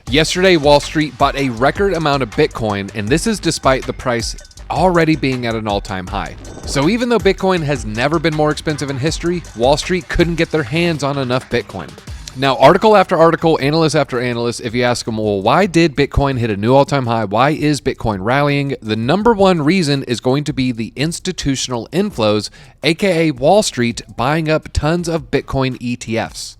Yesterday, Wall Street bought a record amount of Bitcoin, and this is despite the price already being at an all-time high. So even though Bitcoin has never been more expensive in history, Wall Street couldn't get their hands on enough Bitcoin. Now, article after article, analyst after analyst, if you ask them, well, why did Bitcoin hit a new all-time high? Why is Bitcoin rallying? The number one reason is going to be the institutional inflows, aka Wall Street buying up tons of Bitcoin ETFs.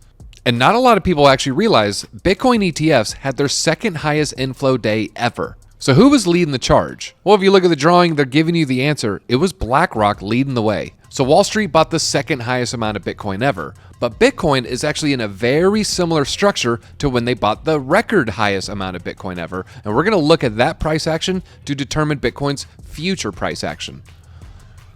And not a lot of people actually realize Bitcoin ETFs had their second highest inflow day ever. So who was leading the charge? Well, if you look at the drawing, they're giving you the answer. It was BlackRock leading the way. So Wall Street bought the second highest amount of Bitcoin ever. But Bitcoin is actually in a very similar structure to when they bought the record highest amount of Bitcoin ever. And we're going to look at that price action to determine Bitcoin's future price action.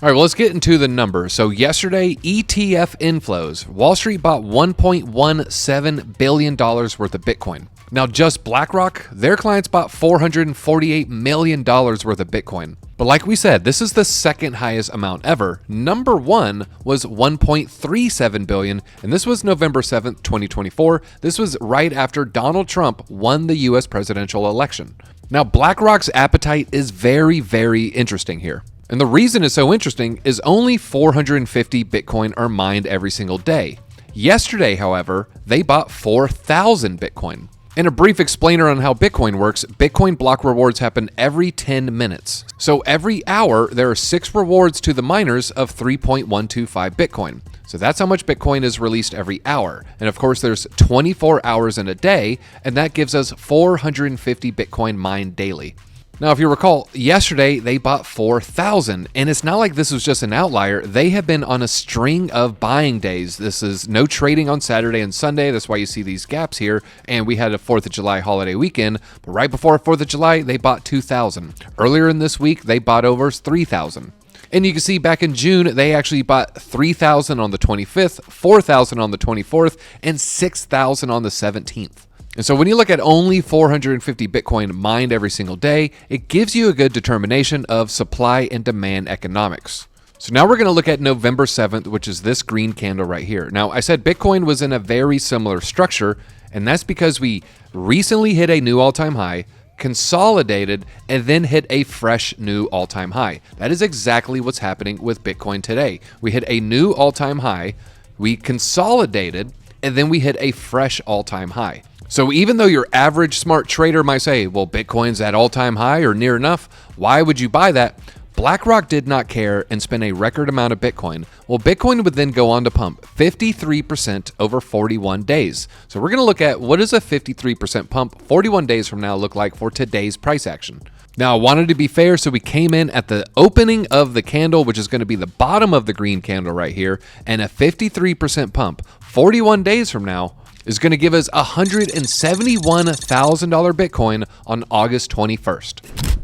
All right, well, let's get into the numbers. So yesterday, ETF inflows. Wall Street bought $1.17 billion worth of Bitcoin. Now, just BlackRock, their clients bought $448 million worth of Bitcoin. But like we said, this is the second highest amount ever. Number one was $1.37 billion, and this was November 7th, 2024. This was right after Donald Trump won the US presidential election. Now, BlackRock's appetite is very, very interesting here. And the reason it's so interesting is only 450 Bitcoin are mined every single day. Yesterday, however, they bought 4,000 Bitcoin. And a brief explainer on how Bitcoin works, Bitcoin block rewards happen every 10 minutes. So every hour, there are 6 rewards to the miners of 3.125 Bitcoin. So that's how much Bitcoin is released every hour. And of course, there's 24 hours in a day, and that gives us 450 Bitcoin mined daily. Now, if you recall, yesterday they bought 4,000, and it's not like this was just an outlier. They have been on a string of buying days. This is no trading on Saturday and Sunday. That's why you see these gaps here. And we had a 4th of July holiday weekend, but right before 4th of July, they bought 2,000. Earlier in this week, they bought over 3,000. And you can see back in June, they actually bought 3,000 on the 25th, 4,000 on the 24th, and 6,000 on the 17th. And so when you look at only 450 Bitcoin mined every single day, it gives you a good determination of supply and demand economics. So now we're going to look at November 7th, which is this green candle right here. Now, I said Bitcoin was in a very similar structure, and that's because we recently hit a new all-time high, consolidated, and then hit a fresh new all-time high. That is exactly what's happening with Bitcoin today. We hit a new all-time high, we consolidated, and then we hit a fresh all-time high. So even though your average smart trader might say, well, Bitcoin's at all-time high or near enough, why would you buy that? BlackRock did not care and spent a record amount of Bitcoin. Well, Bitcoin would then go on to pump 53% over 41 days. So we're going to look at what does a 53% pump 41 days from now look like for today's price action. Now, I wanted to be fair, so we came in at the opening of the candle, which is going to be the bottom of the green candle right here, and a 53% pump 41 days from now is going to give us $171,000 Bitcoin on August 21st.